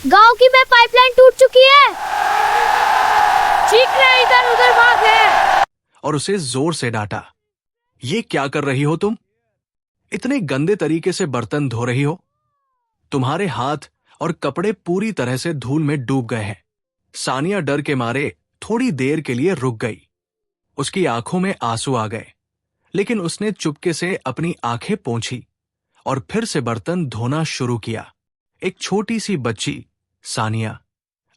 गांव की में पाइपलाइन टूट चुकी है। चीख रहे इधर उधर भागे और उसे जोर से डांटा। ये क्या कर रही हो तुम? इतने गंदे तरीके से बर्तन धो रही हो। तुम्हारे हाथ और कपड़े पूरी तरह से धूल में डूब गए हैं। सानिया डर के मारे थोड़ी देर के लिए रुक गई। उसकी आंखों में आंसू आ गए, लेकिन उसने चुपके से अपनी आंखें पोंछी और फिर से बर्तन धोना शुरू किया। एक छोटी सी बच्ची सानिया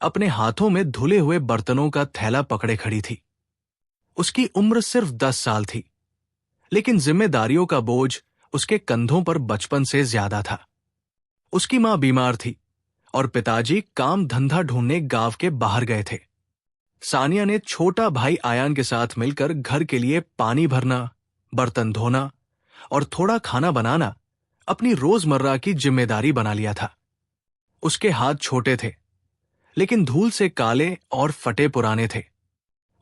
अपने हाथों में धुले हुए बर्तनों का थैला पकड़े खड़ी थी। उसकी उम्र सिर्फ 10 साल थी, लेकिन जिम्मेदारियों का बोझ उसके कंधों पर बचपन से ज्यादा था। उसकी मां बीमार थी और पिताजी काम धंधा ढूंढने गांव के बाहर गए थे। सानिया ने छोटा भाई आयान के साथ मिलकर घर के लिए पानी भरना, बर्तन धोना और थोड़ा खाना बनाना अपनी रोजमर्रा की जिम्मेदारी बना लिया था। उसके हाथ छोटे थे, लेकिन धूल से काले और फटे पुराने थे।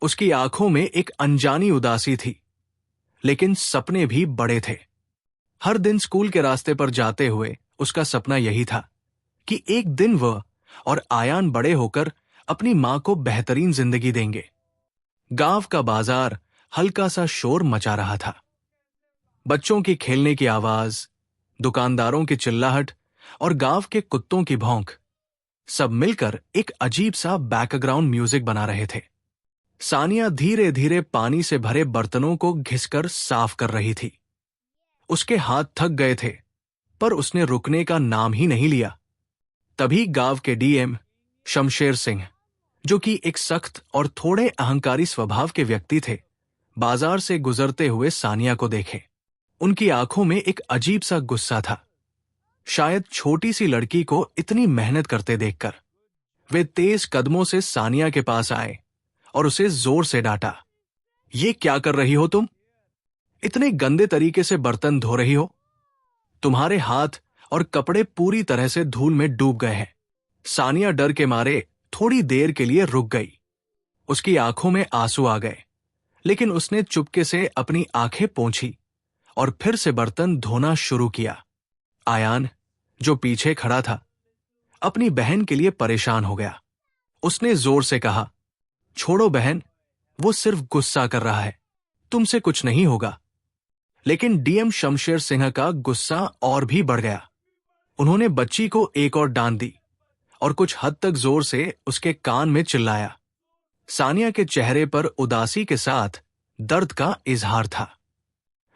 उसकी आंखों में एक अनजानी उदासी थी, लेकिन सपने भी बड़े थे। हर दिन स्कूल के रास्ते पर जाते हुए उसका सपना यही था कि एक दिन वह और आयान बड़े होकर अपनी मां को बेहतरीन जिंदगी देंगे। गांव का बाजार हल्का सा शोर मचा रहा था। बच्चों की खेलने की आवाज, दुकानदारों की चिल्लाहट और गांव के कुत्तों की भौंक सब मिलकर एक अजीब सा बैकग्राउंड म्यूजिक बना रहे थे। सानिया धीरे धीरे पानी से भरे बर्तनों को घिसकर साफ कर रही थी। उसके हाथ थक गए थे, पर उसने रुकने का नाम ही नहीं लिया। तभी गांव के डीएम शमशेर सिंह, जो कि एक सख्त और थोड़े अहंकारी स्वभाव के व्यक्ति थे, बाजार से गुजरते हुए सानिया को देखे। उनकी आंखों में एक अजीब सा गुस्सा था, शायद छोटी सी लड़की को इतनी मेहनत करते देखकर। वे तेज कदमों से सानिया के पास आए और उसे जोर से डांटा। ये क्या कर रही हो तुम? इतने गंदे तरीके से बर्तन धो रही हो। तुम्हारे हाथ और कपड़े पूरी तरह से धूल में डूब गए हैं। सानिया डर के मारे थोड़ी देर के लिए रुक गई। उसकी आंखों में आंसू आ गए, लेकिन उसने चुपके से अपनी आंखें पोंछी और फिर से बर्तन धोना शुरू किया। आयान, जो पीछे खड़ा था, अपनी बहन के लिए परेशान हो गया। उसने जोर से कहा, छोड़ो बहन, वो सिर्फ गुस्सा कर रहा है, तुमसे कुछ नहीं होगा। लेकिन डीएम शमशेर सिंह का गुस्सा और भी बढ़ गया। उन्होंने बच्ची को एक और डांट दी और कुछ हद तक जोर से उसके कान में चिल्लाया। सानिया के चेहरे पर उदासी के साथ दर्द का इजहार था।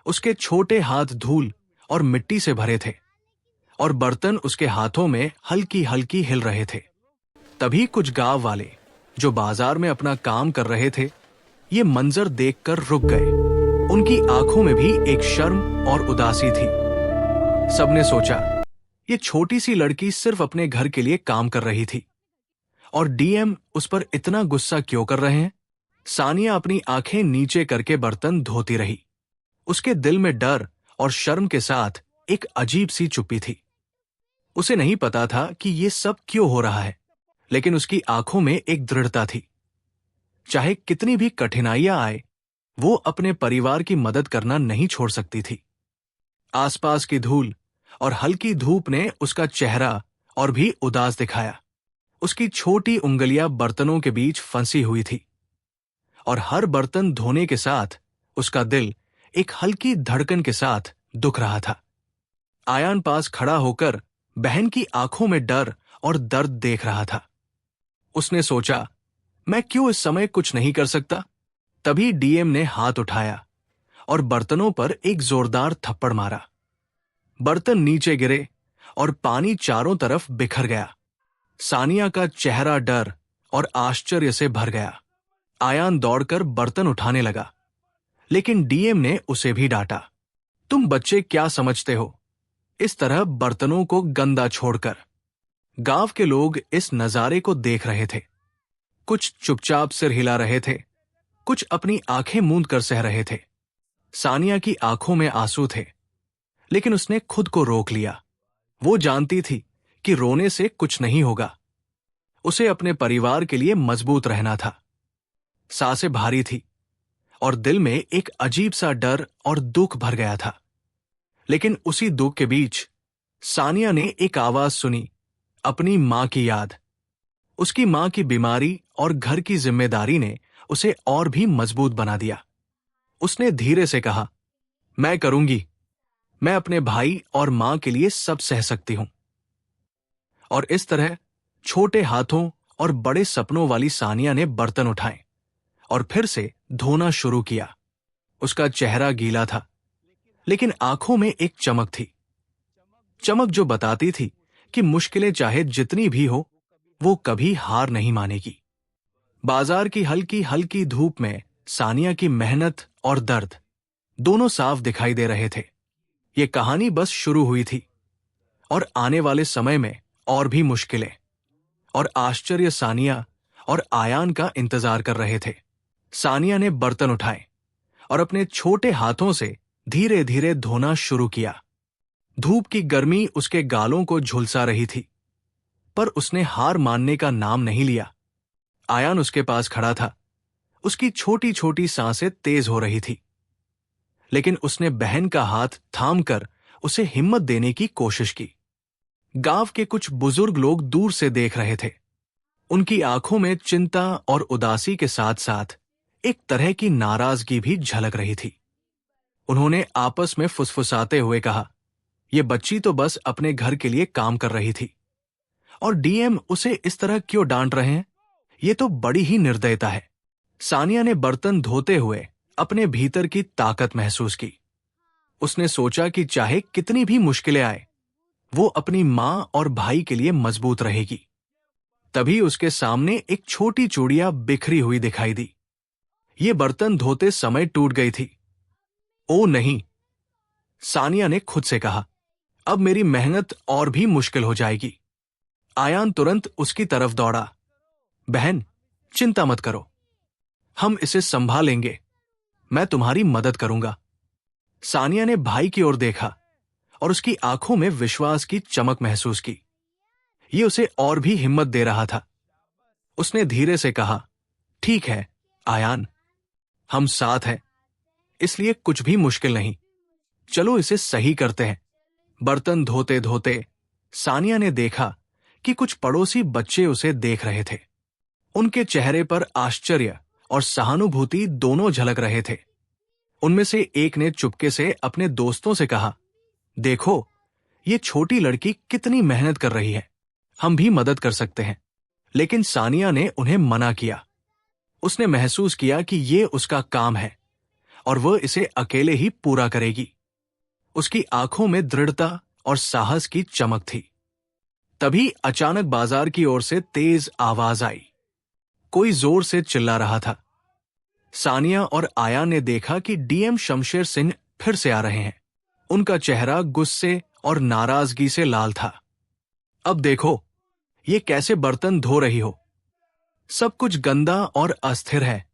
उसके छोटे हाथ धूल और मिट्टी से भरे थे और बर्तन उसके हाथों में हल्की हल्की हिल रहे थे। तभी कुछ गांव वाले जो बाजार में अपना काम कर रहे थे, ये मंजर देखकर रुक गए। उनकी आंखों में भी एक शर्म और उदासी थी। सबने सोचा, ये छोटी सी लड़की सिर्फ अपने घर के लिए काम कर रही थी और डीएम उस पर इतना गुस्सा क्यों कर रहे हैं? सानिया अपनी आंखें नीचे करके बर्तन धोती रही। उसके दिल में डर और शर्म के साथ एक अजीब सी चुप्पी थी। उसे नहीं पता था कि ये सब क्यों हो रहा है, लेकिन उसकी आंखों में एक दृढ़ता थी। चाहे कितनी भी कठिनाइयां आए, वो अपने परिवार की मदद करना नहीं छोड़ सकती थी। आसपास की धूल और हल्की धूप ने उसका चेहरा और भी उदास दिखाया। उसकी छोटी उंगलियां बर्तनों के बीच फंसी हुई थी और हर बर्तन धोने के साथ उसका दिल एक हल्की धड़कन के साथ दुख रहा था। आयान पास खड़ा होकर बहन की आंखों में डर और दर्द देख रहा था। उसने सोचा, मैं क्यों इस समय कुछ नहीं कर सकता? तभी डीएम ने हाथ उठाया और बर्तनों पर एक जोरदार थप्पड़ मारा। बर्तन नीचे गिरे और पानी चारों तरफ बिखर गया। सानिया का चेहरा डर और आश्चर्य से भर गया। आयान दौड़कर बर्तन उठाने लगा, लेकिन डीएम ने उसे भी डांटा। तुम बच्चे क्या समझते हो, इस तरह बर्तनों को गंदा छोड़कर? गांव के लोग इस नजारे को देख रहे थे। कुछ चुपचाप सिर हिला रहे थे, कुछ अपनी आंखें मूंद कर सह रहे थे। सानिया की आंखों में आंसू थे, लेकिन उसने खुद को रोक लिया। वो जानती थी कि रोने से कुछ नहीं होगा। उसे अपने परिवार के लिए मजबूत रहना था। सांसें भारी थी और दिल में एक अजीब सा डर और दुख भर गया था। लेकिन उसी दुख के बीच सानिया ने एक आवाज सुनी, अपनी माँ की याद, उसकी माँ की बीमारी और घर की जिम्मेदारी ने उसे और भी मजबूत बना दिया। उसने धीरे से कहा, मैं करूंगी, मैं अपने भाई और माँ के लिए सब सह सकती हूं। और इस तरह छोटे हाथों और बड़े सपनों वाली सानिया ने बर्तन उठाए और फिर से धोना शुरू किया। उसका चेहरा गीला था, लेकिन आंखों में एक चमक थी, चमक जो बताती थी कि मुश्किलें चाहे जितनी भी हो, वो कभी हार नहीं मानेगी। बाजार की हल्की हल्की धूप में सानिया की मेहनत और दर्द दोनों साफ दिखाई दे रहे थे। ये कहानी बस शुरू हुई थी और आने वाले समय में और भी मुश्किलें और आश्चर्य सानिया और आयान का इंतजार कर रहे थे। सानिया ने बर्तन उठाए और अपने छोटे हाथों से धीरे धीरे धोना शुरू किया। धूप की गर्मी उसके गालों को झुलसा रही थी, पर उसने हार मानने का नाम नहीं लिया। आयान उसके पास खड़ा था, उसकी छोटी छोटी सांसें तेज हो रही थी, लेकिन उसने बहन का हाथ थामकर उसे हिम्मत देने की कोशिश की। गांव के कुछ बुजुर्ग लोग दूर से देख रहे थे। उनकी आंखों में चिंता और उदासी के साथ साथ एक तरह की नाराजगी भी झलक रही थी। उन्होंने आपस में फुसफुसाते हुए कहा, यह बच्ची तो बस अपने घर के लिए काम कर रही थी, और डीएम उसे इस तरह क्यों डांट रहे हैं? ये तो बड़ी ही निर्दयता है। सानिया ने बर्तन धोते हुए अपने भीतर की ताकत महसूस की। उसने सोचा कि चाहे कितनी भी मुश्किलें आए, वो अपनी मां और भाई के लिए मजबूत रहेगी। तभी उसके सामने एक छोटी चूड़ियां बिखरी हुई दिखाई दी। ये बर्तन धोते समय टूट गई थी। ओ नहीं, सानिया ने खुद से कहा, अब मेरी मेहनत और भी मुश्किल हो जाएगी। आयान तुरंत उसकी तरफ दौड़ा। बहन, चिंता मत करो, हम इसे संभाल लेंगे, मैं तुम्हारी मदद करूंगा। सानिया ने भाई की ओर देखा और उसकी आंखों में विश्वास की चमक महसूस की। ये उसे और भी हिम्मत दे रहा था। उसने धीरे से कहा, ठीक है आयान, हम साथ हैं, इसलिए कुछ भी मुश्किल नहीं, चलो इसे सही करते हैं। बर्तन धोते धोते सानिया ने देखा कि कुछ पड़ोसी बच्चे उसे देख रहे थे। उनके चेहरे पर आश्चर्य और सहानुभूति दोनों झलक रहे थे। उनमें से एक ने चुपके से अपने दोस्तों से कहा, देखो, ये छोटी लड़की कितनी मेहनत कर रही है, हम भी मदद कर सकते हैं। लेकिन सानिया ने उन्हें मना किया। उसने महसूस किया कि ये उसका काम है और वह इसे अकेले ही पूरा करेगी। उसकी आंखों में दृढ़ता और साहस की चमक थी। तभी अचानक बाजार की ओर से तेज आवाज आई। कोई जोर से चिल्ला रहा था। सानिया और आया ने देखा कि डीएम शमशेर सिंह फिर से आ रहे हैं। उनका चेहरा गुस्से और नाराजगी से लाल था। अब देखो, ये कैसे बर्तन धो रही हो, सब कुछ गंदा और अस्थिर है,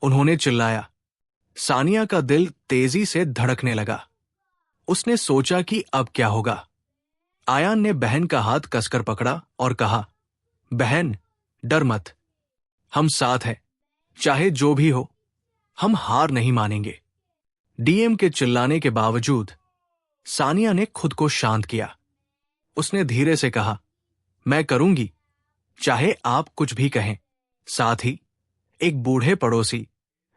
उन्होंने चिल्लाया। सानिया का दिल तेजी से धड़कने लगा। उसने सोचा कि अब क्या होगा। आयान ने बहन का हाथ कसकर पकड़ा और कहा, बहन, डर मत, हम साथ हैं, चाहे जो भी हो, हम हार नहीं मानेंगे। डीएम के चिल्लाने के बावजूद सानिया ने खुद को शांत किया। उसने धीरे से कहा, मैं करूंगी, चाहे आप कुछ भी कहें। साथ ही एक बूढ़े पड़ोसी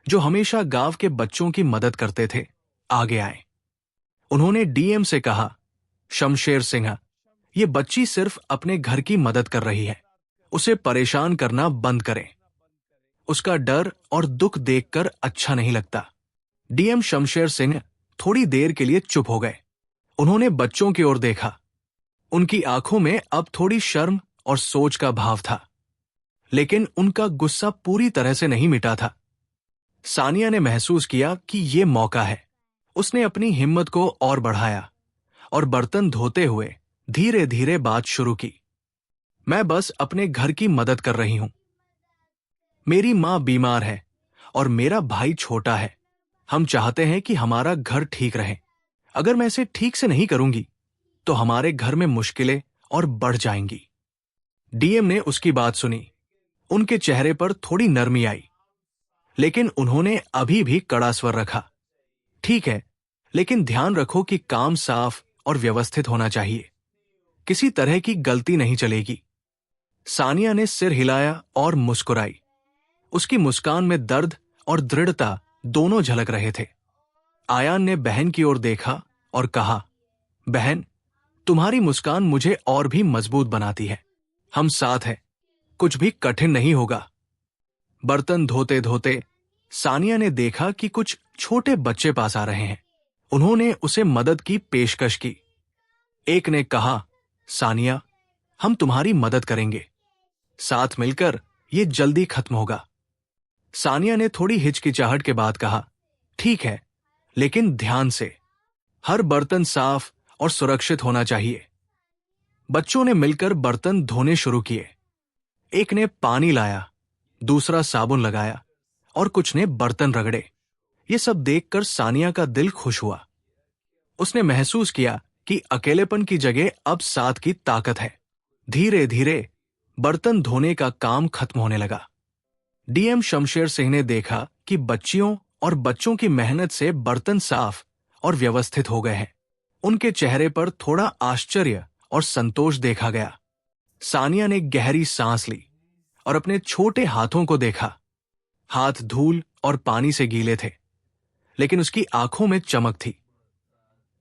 जो हमेशा गांव के बच्चों की मदद करते थे, आगे आए। उन्होंने डीएम से कहा, शमशेर सिंह, ये बच्ची सिर्फ अपने घर की मदद कर रही है, उसे परेशान करना बंद करें। उसका डर और दुख देखकर अच्छा नहीं लगता। डीएम शमशेर सिंह थोड़ी देर के लिए चुप हो गए। उन्होंने बच्चों की ओर देखा। उनकी आंखों में अब थोड़ी शर्म और सोच का भाव था, लेकिन उनका गुस्सा पूरी तरह से नहीं मिटा था। सानिया ने महसूस किया कि ये मौका है। उसने अपनी हिम्मत को और बढ़ाया और बर्तन धोते हुए धीरे धीरे बात शुरू की। मैं बस अपने घर की मदद कर रही हूं। मेरी मां बीमार है और मेरा भाई छोटा है। हम चाहते हैं कि हमारा घर ठीक रहे। अगर मैं इसे ठीक से नहीं करूंगी तो हमारे घर में मुश्किलें और बढ़ जाएंगी। डीएम ने उसकी बात सुनी। उनके चेहरे पर थोड़ी नरमी आई, लेकिन उन्होंने अभी भी कड़ा स्वर रखा। ठीक है, लेकिन ध्यान रखो कि काम साफ और व्यवस्थित होना चाहिए। किसी तरह की गलती नहीं चलेगी। सानिया ने सिर हिलाया और मुस्कुराई। उसकी मुस्कान में दर्द और दृढ़ता दोनों झलक रहे थे। आयान ने बहन की ओर देखा और कहा, बहन, तुम्हारी मुस्कान मुझे और भी मजबूत बनाती है। हम साथ हैं, कुछ भी कठिन नहीं होगा। बर्तन धोते धोते सानिया ने देखा कि कुछ छोटे बच्चे पास आ रहे हैं। उन्होंने उसे मदद की पेशकश की। एक ने कहा, सानिया, हम तुम्हारी मदद करेंगे, साथ मिलकर ये जल्दी खत्म होगा। सानिया ने थोड़ी हिचकिचाहट के बाद कहा, ठीक है, लेकिन ध्यान से, हर बर्तन साफ और सुरक्षित होना चाहिए। बच्चों ने मिलकर बर्तन धोने शुरू किए। एक ने पानी लाया, दूसरा साबुन लगाया और कुछ ने बर्तन रगड़े। ये सब देखकर सानिया का दिल खुश हुआ। उसने महसूस किया कि अकेलेपन की जगह अब साथ की ताकत है। धीरे धीरे बर्तन धोने का काम खत्म होने लगा। डीएम शमशेर सिंह ने देखा कि बच्चियों और बच्चों की मेहनत से बर्तन साफ और व्यवस्थित हो गए हैं। उनके चेहरे पर थोड़ा आश्चर्य और संतोष देखा गया। सानिया ने गहरी सांस ली और अपने छोटे हाथों को देखा। हाथ धूल और पानी से गीले थे, लेकिन उसकी आंखों में चमक थी।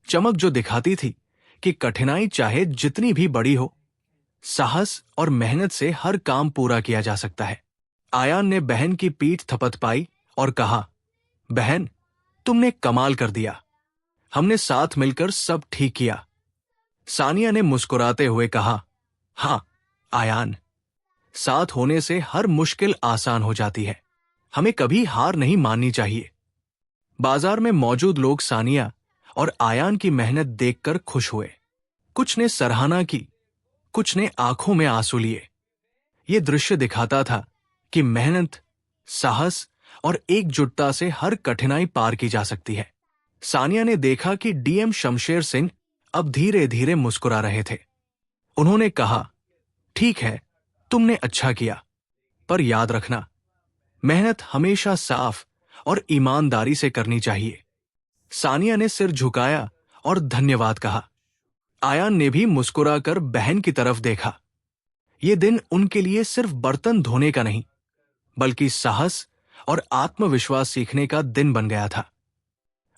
चमक जो दिखाती थी कि कठिनाई चाहे जितनी भी बड़ी हो, साहस और मेहनत से हर काम पूरा किया जा सकता है। आयान ने बहन की पीठ थपथपाई और कहा, बहन, तुमने कमाल कर दिया। हमने साथ मिलकर सब ठीक किया। सानिया ने मुस्कुराते हुए कहा, हाँ आयान, साथ होने से हर मुश्किल आसान हो जाती है। हमें कभी हार नहीं माननी चाहिए। बाजार में मौजूद लोग सानिया और आयान की मेहनत देखकर खुश हुए। कुछ ने सराहना की, कुछ ने आंखों में आंसू लिए। ये दृश्य दिखाता था कि मेहनत, साहस और एकजुटता से हर कठिनाई पार की जा सकती है। सानिया ने देखा कि डीएम शमशेर सिंह अब धीरे धीरे मुस्कुरा रहे थे। उन्होंने कहा, ठीक है, तुमने अच्छा किया, पर याद रखना, मेहनत हमेशा साफ और ईमानदारी से करनी चाहिए। सानिया ने सिर झुकाया और धन्यवाद कहा। आयान ने भी मुस्कुराकर बहन की तरफ देखा। ये दिन उनके लिए सिर्फ बर्तन धोने का नहीं, बल्कि साहस और आत्मविश्वास सीखने का दिन बन गया था।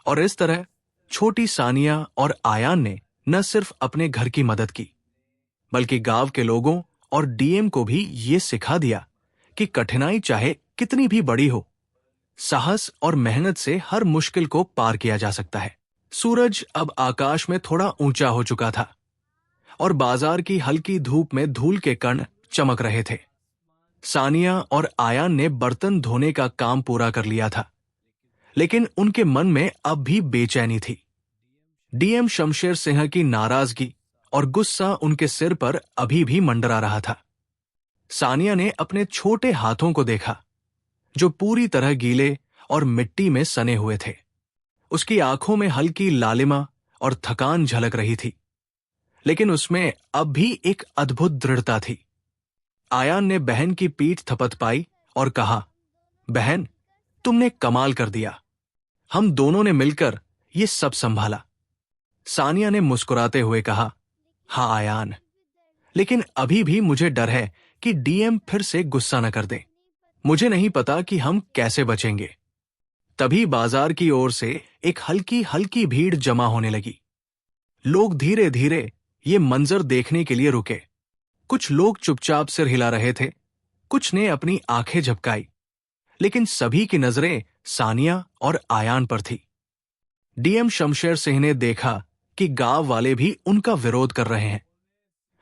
और इस तरह छोटी सानिया और आयान ने न सिर्फ अपने घर की मदद की, बल्कि गांव के लोगों और डीएम को भी ये सिखा दिया कि कठिनाई चाहे कितनी भी बड़ी हो, साहस और मेहनत से हर मुश्किल को पार किया जा सकता है। सूरज अब आकाश में थोड़ा ऊंचा हो चुका था और बाजार की हल्की धूप में धूल के कण चमक रहे थे। सानिया और आयान ने बर्तन धोने का काम पूरा कर लिया था, लेकिन उनके मन में अब भी बेचैनी थी। डीएम शमशेर सिंह की नाराजगी और गुस्सा उनके सिर पर अभी भी मंडरा रहा था। सानिया ने अपने छोटे हाथों को देखा, जो पूरी तरह गीले और मिट्टी में सने हुए थे। उसकी आंखों में हल्की लालिमा और थकान झलक रही थी, लेकिन उसमें अब भी एक अद्भुत दृढ़ता थी। आयान ने बहन की पीठ थपथपाई और कहा, बहन, तुमने कमाल कर दिया। हम दोनों ने मिलकर ये सब संभाला। सानिया ने मुस्कुराते हुए कहा, हाँ आयान, लेकिन अभी भी मुझे डर है कि डीएम फिर से गुस्सा न कर दे। मुझे नहीं पता कि हम कैसे बचेंगे। तभी बाजार की ओर से एक हल्की हल्की भीड़ जमा होने लगी। लोग धीरे धीरे ये मंजर देखने के लिए रुके। कुछ लोग चुपचाप सिर हिला रहे थे, कुछ ने अपनी आंखें झपकाई, लेकिन सभी की नजरें सानिया और आयान पर थी। डीएम शमशेर सिंह ने देखा कि गांव वाले भी उनका विरोध कर रहे हैं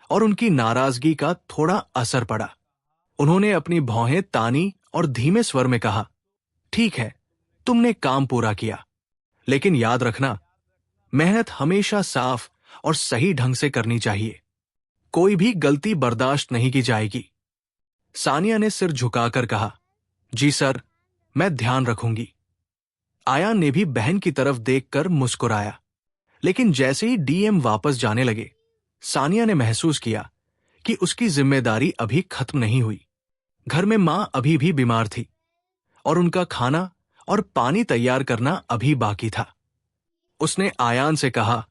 और उनकी नाराजगी का थोड़ा असर पड़ा। उन्होंने अपनी भौहें तानी और धीमे स्वर में कहा, ठीक है, तुमने काम पूरा किया, लेकिन याद रखना, मेहनत हमेशा साफ और सही ढंग से करनी चाहिए। कोई भी गलती बर्दाश्त नहीं की जाएगी। सानिया ने सिर झुकाकर कहा, जी सर, मैं ध्यान रखूंगी। आयान ने भी बहन की तरफ देखकर मुस्कुराया, लेकिन जैसे ही डीएम वापस जाने लगे, सानिया ने महसूस किया कि उसकी जिम्मेदारी अभी खत्म नहीं हुई। घर में मां अभी भी बीमार थी और उनका खाना और पानी तैयार करना अभी बाकी था। उसने आयान से कहा,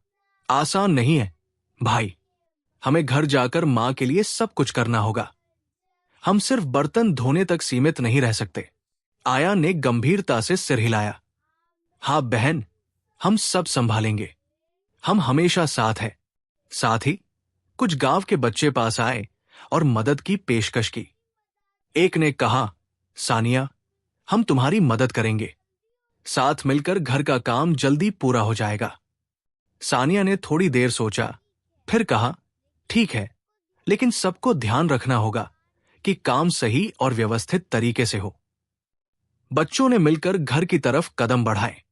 आसान नहीं है भाई, हमें घर जाकर माँ के लिए सब कुछ करना होगा। हम सिर्फ बर्तन धोने तक सीमित नहीं रह सकते। आया ने गंभीरता से सिर हिलाया। हाँ बहन, हम सब संभालेंगे। हम हमेशा साथ हैं। साथ ही कुछ गांव के बच्चे पास आए और मदद की पेशकश की। एक ने कहा, सानिया, हम तुम्हारी मदद करेंगे। साथ मिलकर घर का काम जल्दी पूरा हो जाएगा। सानिया ने थोड़ी देर सोचा, फिर कहा, ठीक है, लेकिन सबको ध्यान रखना होगा कि काम सही और व्यवस्थित तरीके से हो। बच्चों ने मिलकर घर की तरफ कदम बढ़ाए।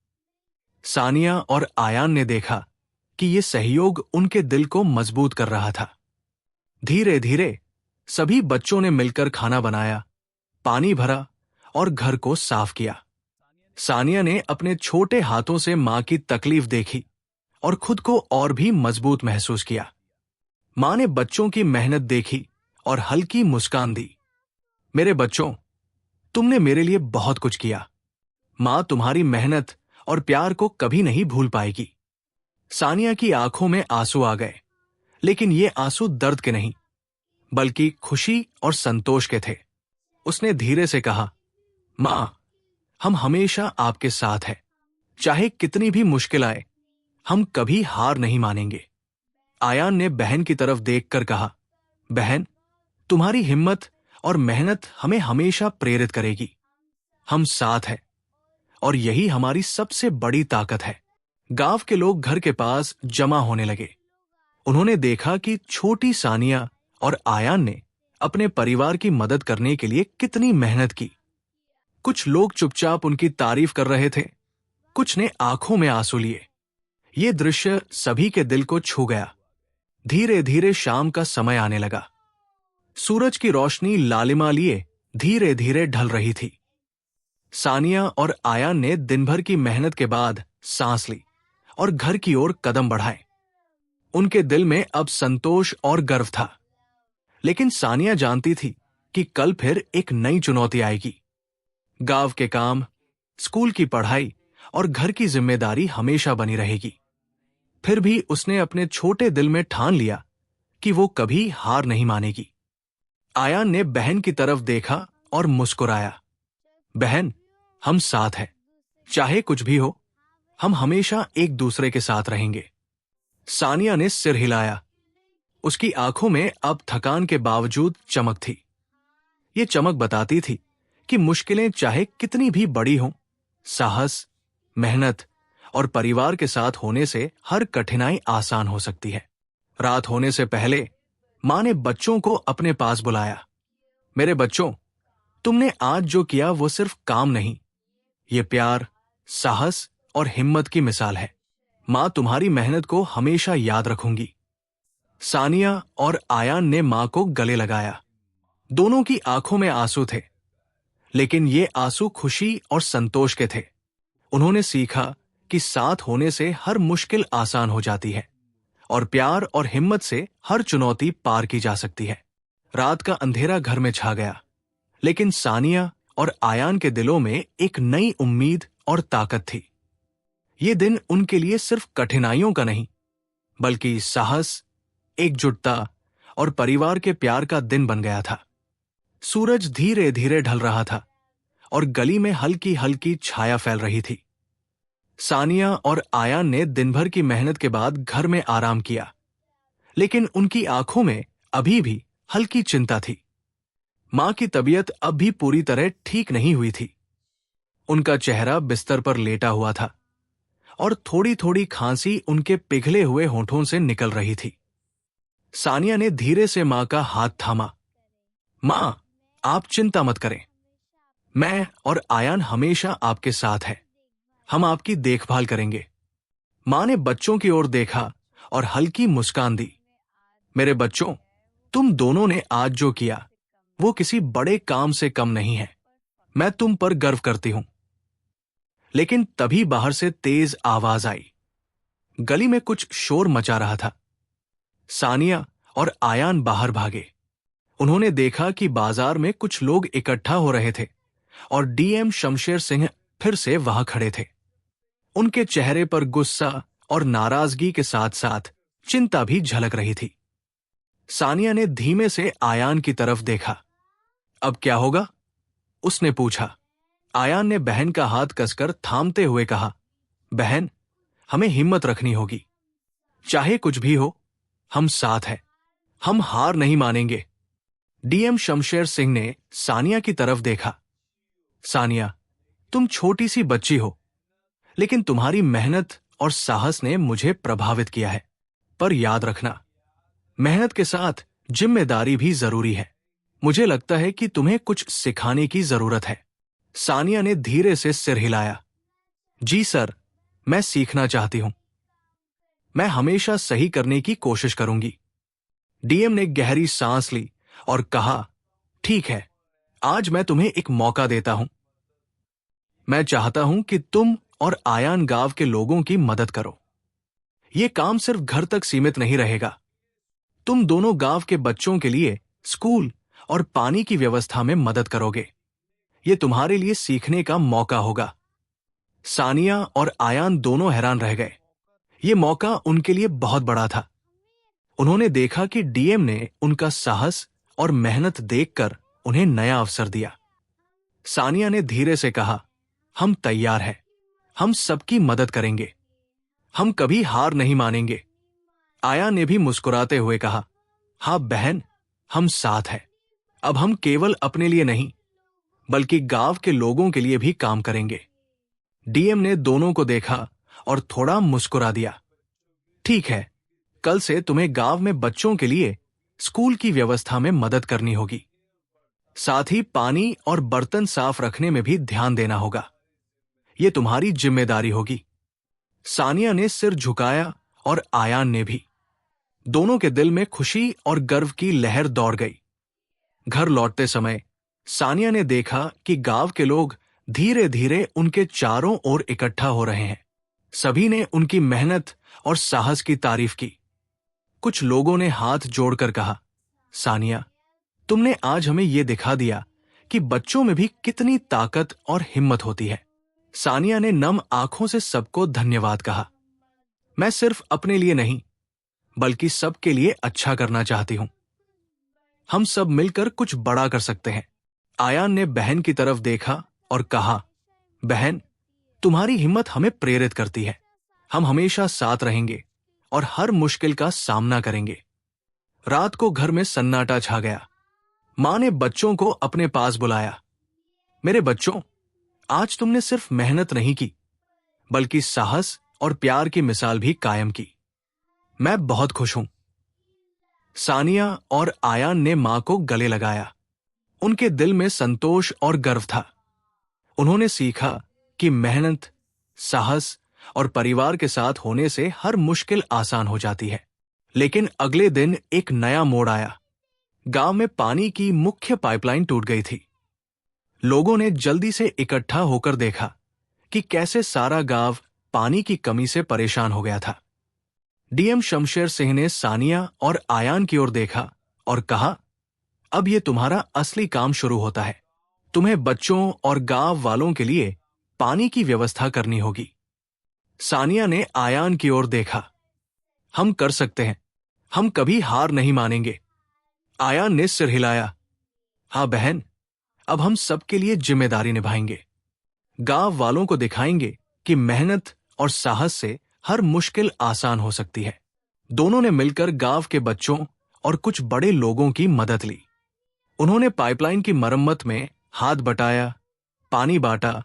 सानिया और आयान ने देखा कि ये सहयोग उनके दिल को मजबूत कर रहा था। धीरे धीरे सभी बच्चों ने मिलकर खाना बनाया, पानी भरा और घर को साफ किया। सानिया ने अपने छोटे हाथों से मां की तकलीफ देखी और खुद को और भी मजबूत महसूस किया। मां ने बच्चों की मेहनत देखी और हल्की मुस्कान दी। मेरे बच्चों, तुमने मेरे लिए बहुत कुछ किया। मां तुम्हारी मेहनत और प्यार को कभी नहीं भूल पाएगी। सानिया की आंखों में आंसू आ गए, लेकिन ये आंसू दर्द के नहीं, बल्कि खुशी और संतोष के थे। उसने धीरे से कहा, मां, हम हमेशा आपके साथ हैं। चाहे कितनी भी मुश्किल आए, हम कभी हार नहीं मानेंगे। आयान ने बहन की तरफ देखकर कहा, बहन, तुम्हारी हिम्मत और मेहनत हमें हमेशा प्रेरित करेगी। हम साथ हैं और यही हमारी सबसे बड़ी ताकत है। गांव के लोग घर के पास जमा होने लगे। उन्होंने देखा कि छोटी सानिया और आयान ने अपने परिवार की मदद करने के लिए कितनी मेहनत की। कुछ लोग चुपचाप उनकी तारीफ कर रहे थे, कुछ ने आंखों में आंसू लिए। ये दृश्य सभी के दिल को छू गया। धीरे धीरे शाम का समय आने लगा। सूरज की रोशनी लालिमा लिए धीरे धीरे ढल रही थी। सानिया और आयान ने दिन भर की मेहनत के बाद सांस ली और घर की ओर कदम बढ़ाए। उनके दिल में अब संतोष और गर्व था। लेकिन सानिया जानती थी कि कल फिर एक नई चुनौती आएगी। गांव के काम, स्कूल की पढ़ाई और घर की जिम्मेदारी हमेशा बनी रहेगी। फिर भी उसने अपने छोटे दिल में ठान लिया कि वो कभी हार नहीं मानेगी। आयान ने बहन की तरफ देखा और मुस्कुराया। बहन, हम साथ हैं। चाहे कुछ भी हो, हम हमेशा एक दूसरे के साथ रहेंगे। सानिया ने सिर हिलाया। उसकी आंखों में अब थकान के बावजूद चमक थी। ये चमक बताती थी कि मुश्किलें चाहे कितनी भी बड़ी हों, साहस, मेहनत और परिवार के साथ होने से हर कठिनाई आसान हो सकती है। रात होने से पहले मां ने बच्चों को अपने पास बुलाया। मेरे बच्चों, तुमने आज जो किया वो सिर्फ काम नहीं, ये प्यार, साहस और हिम्मत की मिसाल है। मां तुम्हारी मेहनत को हमेशा याद रखूंगी। सानिया और आयान ने मां को गले लगाया। दोनों की आंखों में आंसू थे, लेकिन ये आंसू खुशी और संतोष के थे। उन्होंने सीखा कि साथ होने से हर मुश्किल आसान हो जाती है और प्यार और हिम्मत से हर चुनौती पार की जा सकती है। रात का अंधेरा घर में छा गया, लेकिन सानिया और आयान के दिलों में एक नई उम्मीद और ताकत थी। ये दिन उनके लिए सिर्फ कठिनाइयों का नहीं, बल्कि साहस, एकजुटता और परिवार के प्यार का दिन बन गया था। सूरज धीरे धीरे ढल रहा था और गली में हल्की हल्की छाया फैल रही थी। सानिया और आयान ने दिन भर की मेहनत के बाद घर में आराम किया, लेकिन उनकी आंखों में अभी भी हल्की चिंता थी। मां की तबीयत अब भी पूरी तरह ठीक नहीं हुई थी। उनका चेहरा बिस्तर पर लेटा हुआ था और थोड़ी थोड़ी खांसी उनके पिघले हुए होठों से निकल रही थी। सानिया ने धीरे से मां का हाथ थामा। मां, आप चिंता मत करें। मैं और आयान हमेशा आपके साथ हैं। हम आपकी देखभाल करेंगे। मां ने बच्चों की ओर देखा और हल्की मुस्कान दी। मेरे बच्चों, तुम दोनों ने आज जो किया वो किसी बड़े काम से कम नहीं है। मैं तुम पर गर्व करती हूं। लेकिन तभी बाहर से तेज आवाज आई। गली में कुछ शोर मचा रहा था। सानिया और आयान बाहर भागे। उन्होंने देखा कि बाजार में कुछ लोग इकट्ठा हो रहे थे और डीएम शमशेर सिंह फिर से वहां खड़े थे। उनके चेहरे पर गुस्सा और नाराजगी के साथ साथ चिंता भी झलक रही थी। सानिया ने धीमे से आयान की तरफ देखा। अब क्या होगा? उसने पूछा। आयान ने बहन का हाथ कसकर थामते हुए कहा, बहन, हमें हिम्मत रखनी होगी। चाहे कुछ भी हो, हम साथ हैं। हम हार नहीं मानेंगे। डीएम शमशेर सिंह ने सानिया की तरफ देखा। सानिया, तुम छोटी सी बच्ची हो, लेकिन तुम्हारी मेहनत और साहस ने मुझे प्रभावित किया है। पर याद रखना, मेहनत के साथ जिम्मेदारी भी जरूरी है। मुझे लगता है कि तुम्हें कुछ सिखाने की जरूरत है। सानिया ने धीरे से सिर हिलाया। जी सर, मैं सीखना चाहती हूं। मैं हमेशा सही करने की कोशिश करूंगी। डीएम ने गहरी सांस ली और कहा, ठीक है, आज मैं तुम्हें एक मौका देता हूं। मैं चाहता हूं कि तुम और आयान गांव के लोगों की मदद करो। यह काम सिर्फ घर तक सीमित नहीं रहेगा। तुम दोनों गांव के बच्चों के लिए स्कूल और पानी की व्यवस्था में मदद करोगे। यह तुम्हारे लिए सीखने का मौका होगा। सानिया और आयान दोनों हैरान रह गए। यह मौका उनके लिए बहुत बड़ा था। उन्होंने देखा कि डीएम ने उनका साहस और मेहनत देखकर उन्हें नया अवसर दिया। सानिया ने धीरे से कहा, हम तैयार हैं। हम सबकी मदद करेंगे। हम कभी हार नहीं मानेंगे। आया ने भी मुस्कुराते हुए कहा, हाँ बहन, हम साथ हैं। अब हम केवल अपने लिए नहीं, बल्कि गांव के लोगों के लिए भी काम करेंगे। डीएम ने दोनों को देखा और थोड़ा मुस्कुरा दिया। ठीक है, कल से तुम्हें गांव में बच्चों के लिए स्कूल की व्यवस्था में मदद करनी होगी। साथ ही पानी और बर्तन साफ रखने में भी ध्यान देना होगा। यह तुम्हारी जिम्मेदारी होगी। सानिया ने सिर झुकाया और आयान ने भी। दोनों के दिल में खुशी और गर्व की लहर दौड़ गई। घर लौटते समय सानिया ने देखा कि गांव के लोग धीरे धीरे उनके चारों ओर इकट्ठा हो रहे हैं। सभी ने उनकी मेहनत और साहस की तारीफ की। कुछ लोगों ने हाथ जोड़कर कहा, सानिया, तुमने आज हमें यह दिखा दिया कि बच्चों में भी कितनी ताकत और हिम्मत होती है। सानिया ने नम आंखों से सबको धन्यवाद कहा। मैं सिर्फ अपने लिए नहीं, बल्कि सबके लिए अच्छा करना चाहती हूं। हम सब मिलकर कुछ बड़ा कर सकते हैं। आयान ने बहन की तरफ देखा और कहा, बहन, तुम्हारी हिम्मत हमें प्रेरित करती है। हम हमेशा साथ रहेंगे और हर मुश्किल का सामना करेंगे। रात को घर में सन्नाटा छा गया। मां ने बच्चों को अपने पास बुलाया। मेरे बच्चों, आज तुमने सिर्फ मेहनत नहीं की, बल्कि साहस और प्यार की मिसाल भी कायम की। मैं बहुत खुश हूं। सानिया और आयान ने मां को गले लगाया। उनके दिल में संतोष और गर्व था। उन्होंने सीखा कि मेहनत, साहस और परिवार के साथ होने से हर मुश्किल आसान हो जाती है। लेकिन अगले दिन एक नया मोड़ आया। गांव में पानी की मुख्य पाइपलाइन टूट गई थी। लोगों ने जल्दी से इकट्ठा होकर देखा कि कैसे सारा गांव पानी की कमी से परेशान हो गया था। डीएम शमशेर सिंह ने सानिया और आयान की ओर देखा और कहा, अब यह तुम्हारा असली काम शुरू होता है। तुम्हें बच्चों और गांव वालों के लिए पानी की व्यवस्था करनी होगी। सानिया ने आयान की ओर देखा। हम कर सकते हैं। हम कभी हार नहीं मानेंगे। आयान ने सिर हिलाया। हाँ बहन, अब हम सबके लिए जिम्मेदारी निभाएंगे। गांव वालों को दिखाएंगे कि मेहनत और साहस से हर मुश्किल आसान हो सकती है। दोनों ने मिलकर गांव के बच्चों और कुछ बड़े लोगों की मदद ली। उन्होंने पाइपलाइन की मरम्मत में हाथ बटाया, पानी बांटा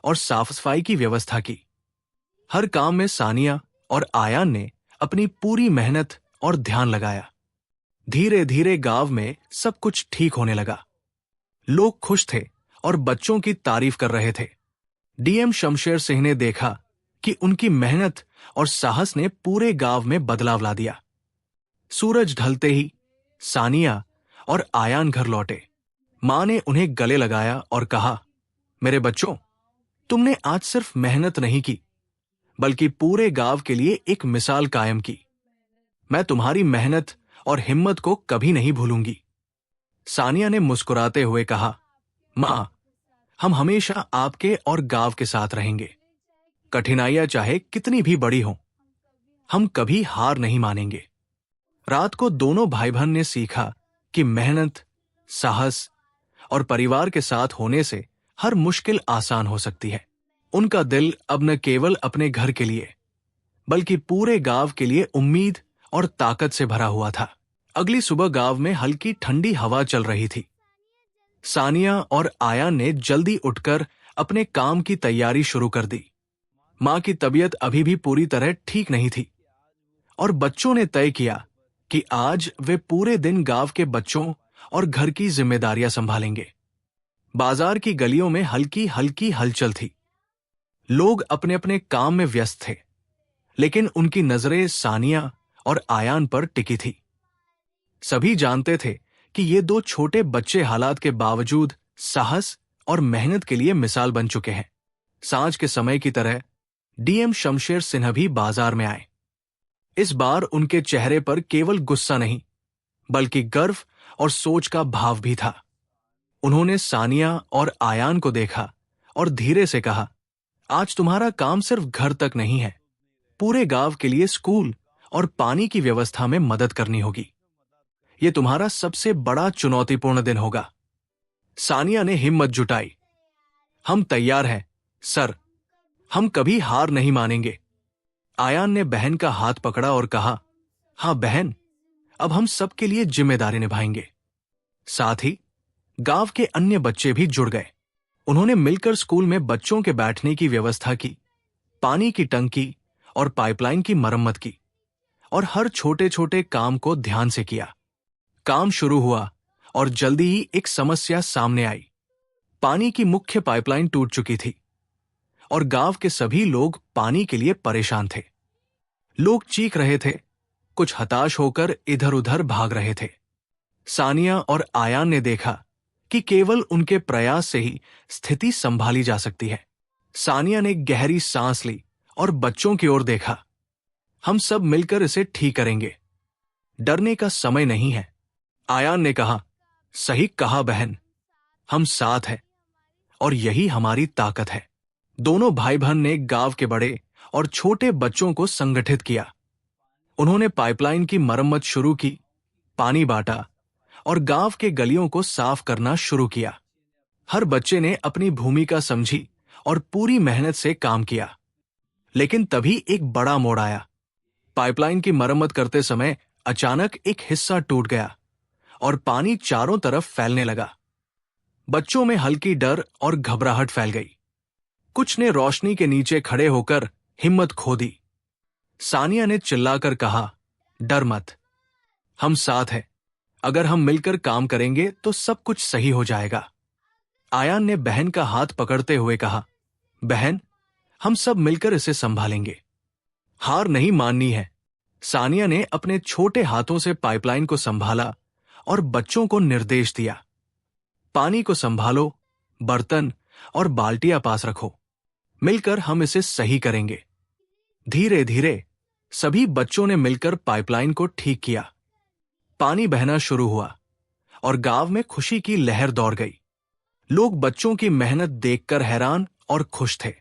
और साफ सफाई की व्यवस्था की। हर काम में सानिया और आयान ने अपनी पूरी मेहनत और ध्यान लगाया। धीरे धीरे गांव में सब कुछ ठीक होने लगा। लोग खुश थे और बच्चों की तारीफ कर रहे थे। डीएम शमशेर सिंह ने देखा कि उनकी मेहनत और साहस ने पूरे गांव में बदलाव ला दिया। सूरज ढलते ही सानिया और आयान घर लौटे। मां ने उन्हें गले लगाया और कहा, मेरे बच्चों, तुमने आज सिर्फ मेहनत नहीं की, बल्कि पूरे गांव के लिए एक मिसाल कायम की। मैं तुम्हारी मेहनत और हिम्मत को कभी नहीं भूलूंगी। सानिया ने मुस्कुराते हुए कहा, मां, हम हमेशा आपके और गांव के साथ रहेंगे। कठिनाइयां चाहे कितनी भी बड़ी हों, हम कभी हार नहीं मानेंगे। रात को दोनों भाई बहन ने सीखा कि मेहनत, साहस और परिवार के साथ होने से हर मुश्किल आसान हो सकती है। उनका दिल अब न केवल अपने घर के लिए बल्कि पूरे गांव के लिए उम्मीद और ताकत से भरा हुआ था। अगली सुबह गांव में हल्की ठंडी हवा चल रही थी। सानिया और आयान ने जल्दी उठकर अपने काम की तैयारी शुरू कर दी। मां की तबीयत अभी भी पूरी तरह ठीक नहीं थी और बच्चों ने तय किया कि आज वे पूरे दिन गांव के बच्चों और घर की जिम्मेदारियां संभालेंगे। बाजार की गलियों में हल्की हल्की हलचल थी। लोग अपने अपने काम में व्यस्त थे, लेकिन उनकी नजरें सानिया और आयान पर टिकी थी। सभी जानते थे कि ये दो छोटे बच्चे हालात के बावजूद साहस और मेहनत के लिए मिसाल बन चुके हैं। सांझ के समय की तरह डीएम शमशेर सिन्हा भी बाजार में आए। इस बार उनके चेहरे पर केवल गुस्सा नहीं, बल्कि गर्व और सोच का भाव भी था। उन्होंने सानिया और आयान को देखा और धीरे से कहा, आज तुम्हारा काम सिर्फ घर तक नहीं है, पूरे गांव के लिए स्कूल और पानी की व्यवस्था में मदद करनी होगी। यह तुम्हारा सबसे बड़ा चुनौतीपूर्ण दिन होगा। सानिया ने हिम्मत जुटाई। हम तैयार हैं, सर। हम कभी हार नहीं मानेंगे। आयान ने बहन का हाथ पकड़ा और कहा, हां बहन, अब हम सबके लिए जिम्मेदारी निभाएंगे। साथ ही गांव के अन्य बच्चे भी जुड़ गए। उन्होंने मिलकर स्कूल में बच्चों के बैठने की व्यवस्था की, पानी की टंकी और पाइपलाइन की मरम्मत की और हर छोटे छोटे काम को ध्यान से किया। काम शुरू हुआ और जल्दी ही एक समस्या सामने आई। पानी की मुख्य पाइपलाइन टूट चुकी थी और गांव के सभी लोग पानी के लिए परेशान थे। लोग चीख रहे थे, कुछ हताश होकर इधर उधर भाग रहे थे। सानिया और आयान ने देखा कि केवल उनके प्रयास से ही स्थिति संभाली जा सकती है। सानिया ने गहरी सांस ली और बच्चों की ओर देखा। हम सब मिलकर इसे ठीक करेंगे। डरने का समय नहीं है। आयान ने कहा, सही कहा बहन, हम साथ हैं और यही हमारी ताकत है। दोनों भाई बहन ने गांव के बड़े और छोटे बच्चों को संगठित किया। उन्होंने पाइपलाइन की मरम्मत शुरू की, पानी बांटा और गांव के गलियों को साफ करना शुरू किया। हर बच्चे ने अपनी भूमिका समझी और पूरी मेहनत से काम किया। लेकिन तभी एक बड़ा मोड़ आया। पाइपलाइन की मरम्मत करते समय अचानक एक हिस्सा टूट गया और पानी चारों तरफ फैलने लगा। बच्चों में हल्की डर और घबराहट फैल गई। कुछ ने रोशनी के नीचे खड़े होकर हिम्मत खो दी। सानिया ने चिल्लाकर कहा, डर मत, हम साथ हैं। अगर हम मिलकर काम करेंगे तो सब कुछ सही हो जाएगा। आयान ने बहन का हाथ पकड़ते हुए कहा, बहन, हम सब मिलकर इसे संभालेंगे। हार नहीं माननी है। सानिया ने अपने छोटे हाथों से पाइपलाइन को संभाला और बच्चों को निर्देश दिया, पानी को संभालो, बर्तन और बाल्टियां पास रखो, मिलकर हम इसे सही करेंगे। धीरे धीरे सभी बच्चों ने मिलकर पाइपलाइन को ठीक किया। पानी बहना शुरू हुआ और गांव में खुशी की लहर दौड़ गई। लोग बच्चों की मेहनत देखकर हैरान और खुश थे।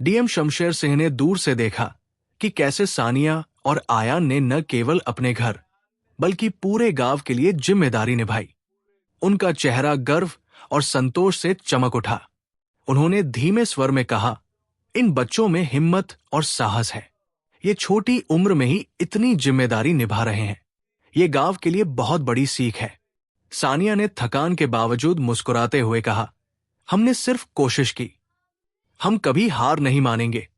डीएम शमशेर सिंह ने दूर से देखा कि कैसे सानिया और आयान ने न केवल अपने घर बल्कि पूरे गांव के लिए जिम्मेदारी निभाई। उनका चेहरा गर्व और संतोष से चमक उठा। उन्होंने धीमे स्वर में कहा, इन बच्चों में हिम्मत और साहस है। ये छोटी उम्र में ही इतनी जिम्मेदारी निभा रहे हैं। ये गांव के लिए बहुत बड़ी सीख है। सानिया ने थकान के बावजूद मुस्कुराते हुए कहा, हमने सिर्फ कोशिश की, हम कभी हार नहीं मानेंगे।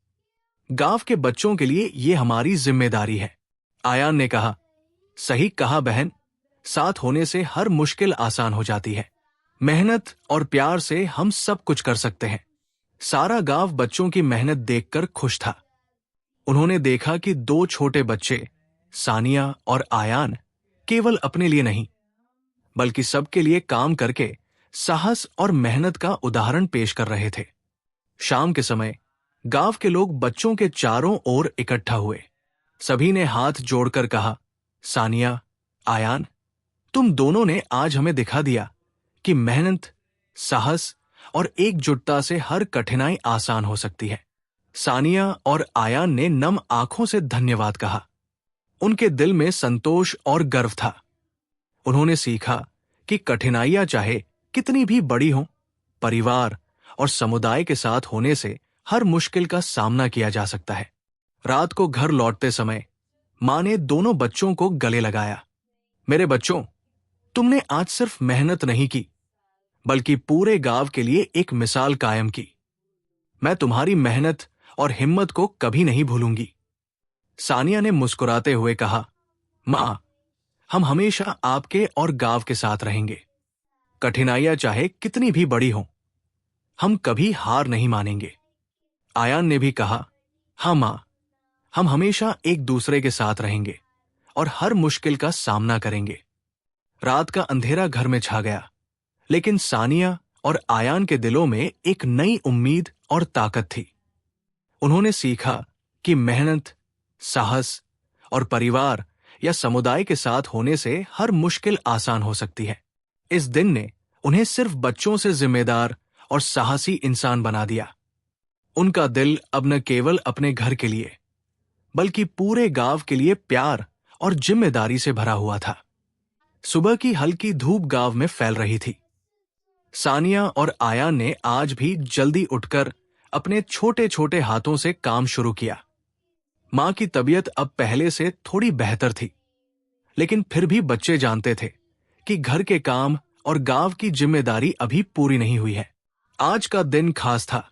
गांव के बच्चों के लिए ये हमारी जिम्मेदारी है। आयान ने कहा, सही कहा बहन, साथ होने से हर मुश्किल आसान हो जाती है। मेहनत और प्यार से हम सब कुछ कर सकते हैं। सारा गांव बच्चों की मेहनत देखकर खुश था। उन्होंने देखा कि दो छोटे बच्चे, सानिया और आयान, केवल अपने लिए नहीं बल्कि सबके लिए काम करके साहस और मेहनत का उदाहरण पेश कर रहे थे। शाम के समय गांव के लोग बच्चों के चारों ओर इकट्ठा हुए। सभी ने हाथ जोड़कर कहा, सानिया, आयान, तुम दोनों ने आज हमें दिखा दिया कि मेहनत, साहस और एकजुटता से हर कठिनाई आसान हो सकती है। सानिया और आयान ने नम आंखों से धन्यवाद कहा। उनके दिल में संतोष और गर्व था। उन्होंने सीखा कि कठिनाइयां चाहे कितनी भी बड़ी हों, परिवार और समुदाय के साथ होने से हर मुश्किल का सामना किया जा सकता है। रात को घर लौटते समय मां ने दोनों बच्चों को गले लगाया। मेरे बच्चों, तुमने आज सिर्फ मेहनत नहीं की, बल्कि पूरे गांव के लिए एक मिसाल कायम की। मैं तुम्हारी मेहनत और हिम्मत को कभी नहीं भूलूंगी। सानिया ने मुस्कुराते हुए कहा, मां, हम हमेशा आपके और गांव के साथ रहेंगे। कठिनाइयां चाहे कितनी भी बड़ी हों, हम कभी हार नहीं मानेंगे। आयान ने भी कहा, हाँ मां, हम हमेशा एक दूसरे के साथ रहेंगे और हर मुश्किल का सामना करेंगे। रात का अंधेरा घर में छा गया, लेकिन सानिया और आयान के दिलों में एक नई उम्मीद और ताकत थी। उन्होंने सीखा कि मेहनत, साहस और परिवार या समुदाय के साथ होने से हर मुश्किल आसान हो सकती है। इस दिन ने उन्हें सिर्फ बच्चों से जिम्मेदार और साहसी इंसान बना दिया। उनका दिल अब न केवल अपने घर के लिए, बल्कि पूरे गांव के लिए प्यार और जिम्मेदारी से भरा हुआ था। सुबह की हल्की धूप गांव में फैल रही थी। सानिया और आयान ने आज भी जल्दी उठकर अपने छोटे छोटे हाथों से काम शुरू किया। मां की तबीयत अब पहले से थोड़ी बेहतर थी, लेकिन फिर भी बच्चे जानते थे कि घर के काम और गांव की जिम्मेदारी अभी पूरी नहीं हुई है। आज का दिन खास था।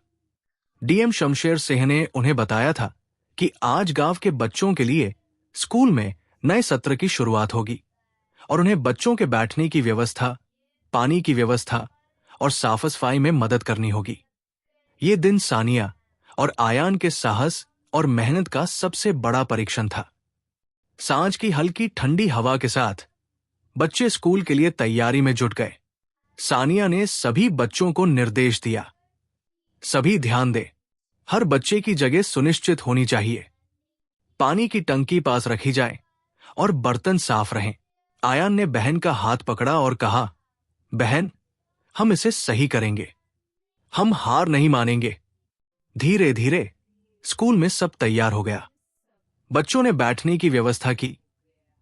डीएम शमशेर सिंह ने उन्हें बताया था कि आज गांव के बच्चों के लिए स्कूल में नए सत्र की शुरुआत होगी और उन्हें बच्चों के बैठने की व्यवस्था, पानी की व्यवस्था और साफ सफाई में मदद करनी होगी। ये दिन सानिया और आयान के साहस और मेहनत का सबसे बड़ा परीक्षण था। सांझ की हल्की ठंडी हवा के साथ बच्चे स्कूल के लिए तैयारी में जुट गए। सानिया ने सभी बच्चों को निर्देश दिया, सभी ध्यान दे, हर बच्चे की जगह सुनिश्चित होनी चाहिए। पानी की टंकी पास रखी जाए और बर्तन साफ रहें। आयान ने बहन का हाथ पकड़ा और कहा, बहन, हम इसे सही करेंगे, हम हार नहीं मानेंगे। धीरे धीरे स्कूल में सब तैयार हो गया। बच्चों ने बैठने की व्यवस्था की,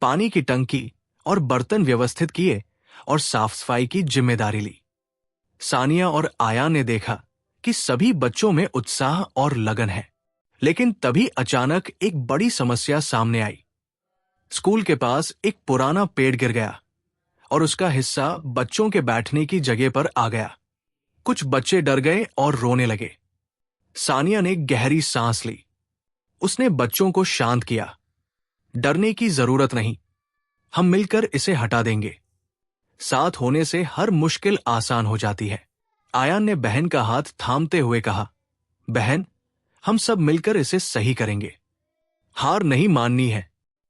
पानी की टंकी और बर्तन व्यवस्थित किए और साफ सफाई की जिम्मेदारी ली। सानिया और आयान ने देखा कि सभी बच्चों में उत्साह और लगन है, लेकिन तभी अचानक एक बड़ी समस्या सामने आई। स्कूल के पास एक पुराना पेड़ गिर गया और उसका हिस्सा बच्चों के बैठने की जगह पर आ गया। कुछ बच्चे डर गए और रोने लगे। सानिया ने गहरी सांस ली। उसने बच्चों को शांत किया, डरने की जरूरत नहीं, हम मिलकर इसे हटा देंगे। साथ होने से हर मुश्किल आसान हो जाती है। आयान ने बहन का हाथ थामते हुए कहा, बहन, हम सब मिलकर इसे सही करेंगे, हार नहीं माननी है।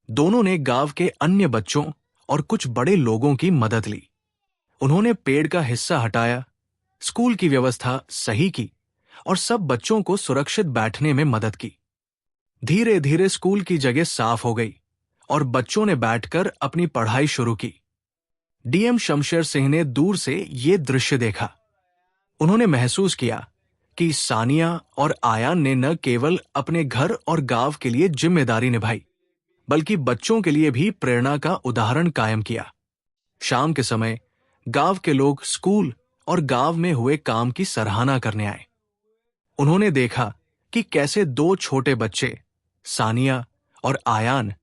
दोनों ने गांव के अन्य बच्चों और कुछ बड़े लोगों की मदद ली। उन्होंने पेड़ का हिस्सा हटाया, स्कूल की व्यवस्था सही की और सब बच्चों को सुरक्षित बैठने में मदद की। धीरे धीरे स्कूल की जगह साफ हो गई और बच्चों ने बैठकर अपनी पढ़ाई शुरू की। डीएम शमशेर सिंह ने दूर से ये दृश्य देखा। उन्होंने महसूस किया कि सानिया और आयान ने न केवल अपने घर और गांव के लिए जिम्मेदारी निभाई, बल्कि बच्चों के लिए भी प्रेरणा का उदाहरण कायम किया। शाम के समय गांव के लोग स्कूल और गांव में हुए काम की सराहना करने आए। उन्होंने देखा कि कैसे दो छोटे बच्चे, सानिया और आयान,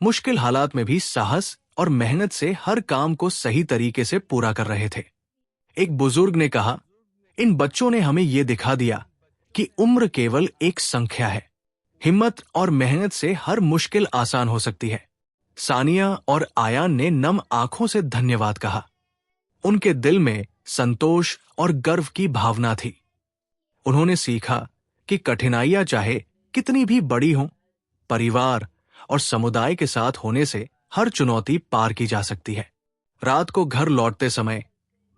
मुश्किल हालात में भी साहस और मेहनत से हर काम को सही तरीके से पूरा कर रहे थे। एक बुजुर्ग ने कहा, इन बच्चों ने हमें यह दिखा दिया कि उम्र केवल एक संख्या है, हिम्मत और मेहनत से हर मुश्किल आसान हो सकती है। सानिया और आयान ने नम आंखों से धन्यवाद कहा। उनके दिल में संतोष और गर्व की भावना थी। उन्होंने सीखा कि कठिनाइयां चाहे कितनी भी बड़ी हों, परिवार और समुदाय के साथ होने से हर चुनौती पार की जा सकती है। रात को घर लौटते समय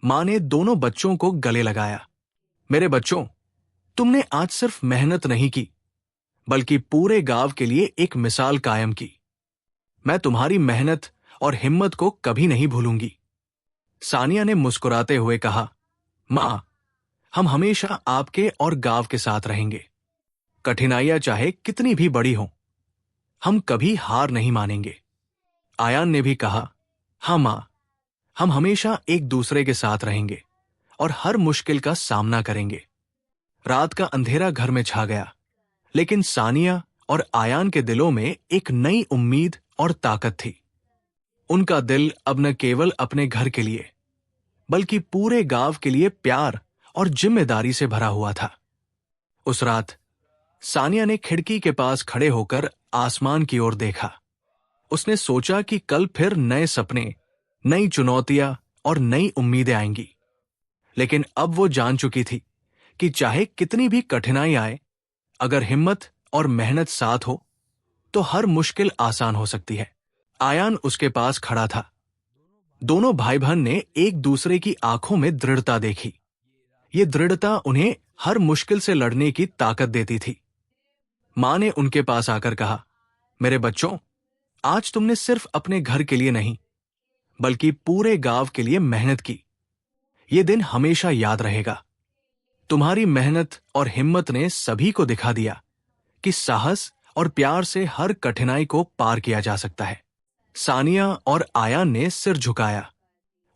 मां ने दोनों बच्चों को गले लगाया। मेरे बच्चों, तुमने आज सिर्फ मेहनत नहीं की, बल्कि पूरे गांव के लिए एक मिसाल कायम की। मैं तुम्हारी मेहनत और हिम्मत को कभी नहीं भूलूंगी। सानिया ने मुस्कुराते हुए कहा, मां, हम हमेशा आपके और गांव के साथ रहेंगे। कठिनाइयां चाहे कितनी भी बड़ी हों, हम कभी हार नहीं मानेंगे। आयान ने भी कहा, हाँ माँ, हम हमेशा एक दूसरे के साथ रहेंगे और हर मुश्किल का सामना करेंगे। रात का अंधेरा घर में छा गया, लेकिन सानिया और आयान के दिलों में एक नई उम्मीद और ताकत थी। उनका दिल अब न केवल अपने घर के लिए, बल्कि पूरे गांव के लिए प्यार और जिम्मेदारी से भरा हुआ था। उस रात सानिया ने खिड़की के पास खड़े होकर आसमान की ओर देखा। उसने सोचा कि कल फिर नए सपने, नई चुनौतियां और नई उम्मीदें आएंगी। लेकिन अब वो जान चुकी थी कि चाहे कितनी भी कठिनाई आए, अगर हिम्मत और मेहनत साथ हो तो हर मुश्किल आसान हो सकती है। आयान उसके पास खड़ा था। दोनों भाई बहन ने एक दूसरे की आंखों में दृढ़ता देखी। ये दृढ़ता उन्हें हर मुश्किल से लड़ने की ताकत देती थी। मां ने उनके पास आकर कहा, मेरे बच्चों, आज तुमने सिर्फ अपने घर के लिए नहीं, बल्कि पूरे गांव के लिए मेहनत की। ये दिन हमेशा याद रहेगा। तुम्हारी मेहनत और हिम्मत ने सभी को दिखा दिया कि साहस और प्यार से हर कठिनाई को पार किया जा सकता है। सानिया और आयान ने सिर झुकाया।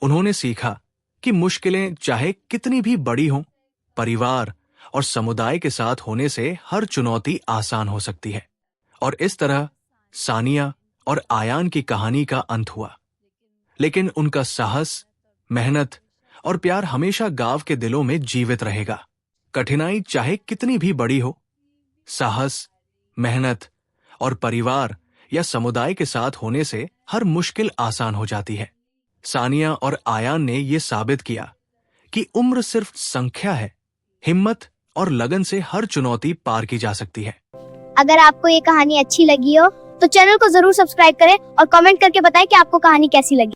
उन्होंने सीखा कि मुश्किलें चाहे कितनी भी बड़ी हों, परिवार और समुदाय के साथ होने से हर चुनौती आसान हो सकती है। और इस तरह सानिया और आयान की कहानी का अंत हुआ। लेकिन उनका साहस, मेहनत और प्यार हमेशा गांव के दिलों में जीवित रहेगा। कठिनाई चाहे कितनी भी बड़ी हो, साहस, मेहनत और परिवार या समुदाय के साथ होने से हर मुश्किल आसान हो जाती है। सानिया और आयान ने यह साबित किया कि उम्र सिर्फ संख्या है, हिम्मत और लगन से हर चुनौती पार की जा सकती है। अगर आपको ये कहानी अच्छी लगी हो तो चैनल को जरूर सब्सक्राइब करें और कमेंट करके बताएं कि आपको कहानी कैसी लगी।